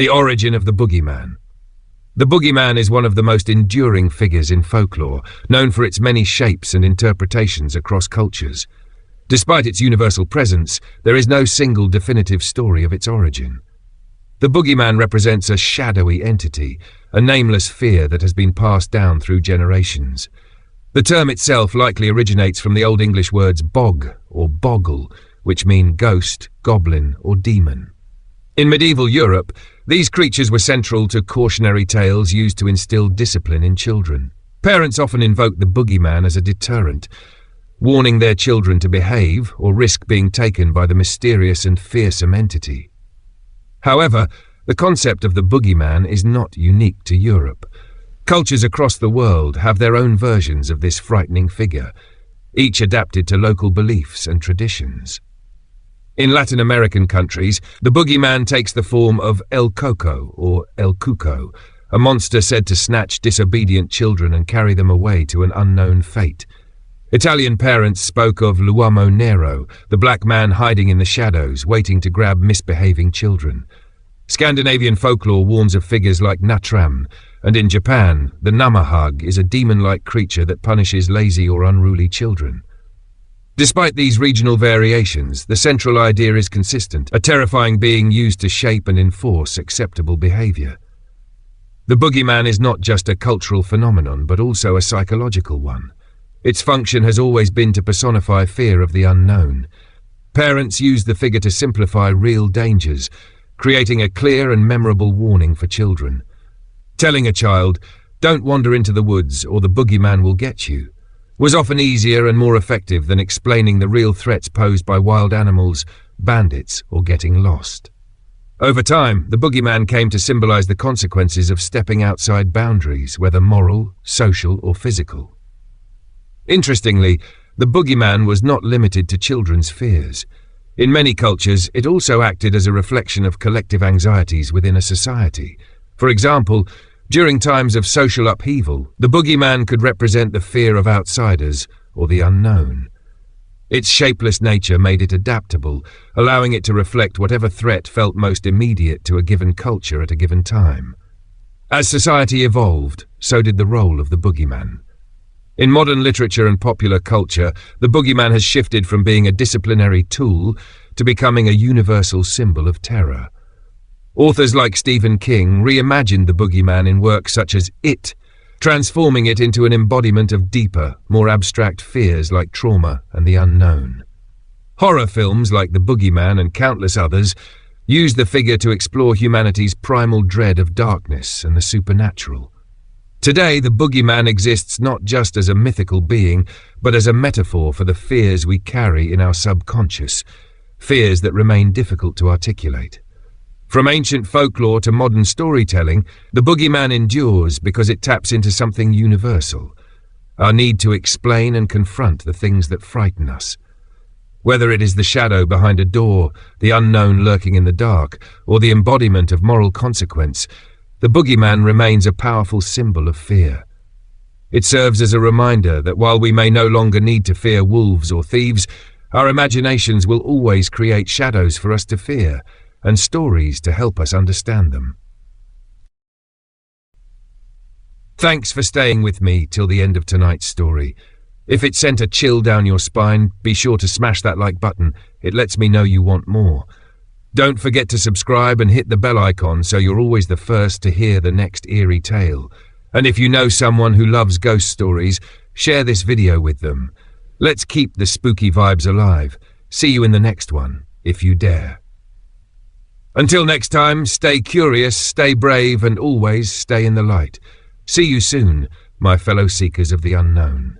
The origin of the boogeyman. The boogeyman is one of the most enduring figures in folklore, known for its many shapes and interpretations across cultures. Despite its universal presence, there is no single definitive story of its origin. The boogeyman represents a shadowy entity, a nameless fear that has been passed down through generations. The term itself likely originates from the Old English words bog or boggle, which mean ghost, goblin, or demon. In medieval Europe, these creatures were central to cautionary tales used to instill discipline in children. Parents often invoked the boogeyman as a deterrent, warning their children to behave or risk being taken by the mysterious and fearsome entity. However, the concept of the boogeyman is not unique to Europe. Cultures across the world have their own versions of this frightening figure, each adapted to local beliefs and traditions. In Latin American countries, the boogeyman takes the form of El Coco or El Cuco, a monster said to snatch disobedient children and carry them away to an unknown fate. Italian parents spoke of l'uomo nero, the black man hiding in the shadows, waiting to grab misbehaving children. Scandinavian folklore warns of figures like Natram, and in Japan, the Namahag is a demon-like creature that punishes lazy or unruly children. Despite these regional variations, the central idea is consistent, a terrifying being used to shape and enforce acceptable behavior. The boogeyman is not just a cultural phenomenon, but also a psychological one. Its function has always been to personify fear of the unknown. Parents use the figure to simplify real dangers, creating a clear and memorable warning for children. Telling a child, "Don't wander into the woods or the boogeyman will get you," was often easier and more effective than explaining the real threats posed by wild animals, bandits, or getting lost. Over time, the boogeyman came to symbolize the consequences of stepping outside boundaries, whether moral, social, or physical. Interestingly, the boogeyman was not limited to children's fears. In many cultures, it also acted as a reflection of collective anxieties within a society. For example, during times of social upheaval, the boogeyman could represent the fear of outsiders or the unknown. Its shapeless nature made it adaptable, allowing it to reflect whatever threat felt most immediate to a given culture at a given time. As society evolved, so did the role of the boogeyman. In modern literature and popular culture, the boogeyman has shifted from being a disciplinary tool to becoming a universal symbol of terror. Authors like Stephen King reimagined the boogeyman in works such as It, transforming it into an embodiment of deeper, more abstract fears like trauma and the unknown. Horror films like The Boogeyman and countless others use the figure to explore humanity's primal dread of darkness and the supernatural. Today, the boogeyman exists not just as a mythical being, but as a metaphor for the fears we carry in our subconscious, fears that remain difficult to articulate. From ancient folklore to modern storytelling, the boogeyman endures because it taps into something universal, our need to explain and confront the things that frighten us. Whether it is the shadow behind a door, the unknown lurking in the dark, or the embodiment of moral consequence, the boogeyman remains a powerful symbol of fear. It serves as a reminder that while we may no longer need to fear wolves or thieves, our imaginations will always create shadows for us to fear, and stories to help us understand them. Thanks for staying with me till the end of tonight's story. If it sent a chill down your spine, be sure to smash that like button. It lets me know you want more. Don't forget to subscribe and hit the bell icon so you're always the first to hear the next eerie tale. And if you know someone who loves ghost stories, share this video with them. Let's keep the spooky vibes alive. See you in the next one, if you dare. Until next time, stay curious, stay brave, and always stay in the light. See you soon, my fellow seekers of the unknown.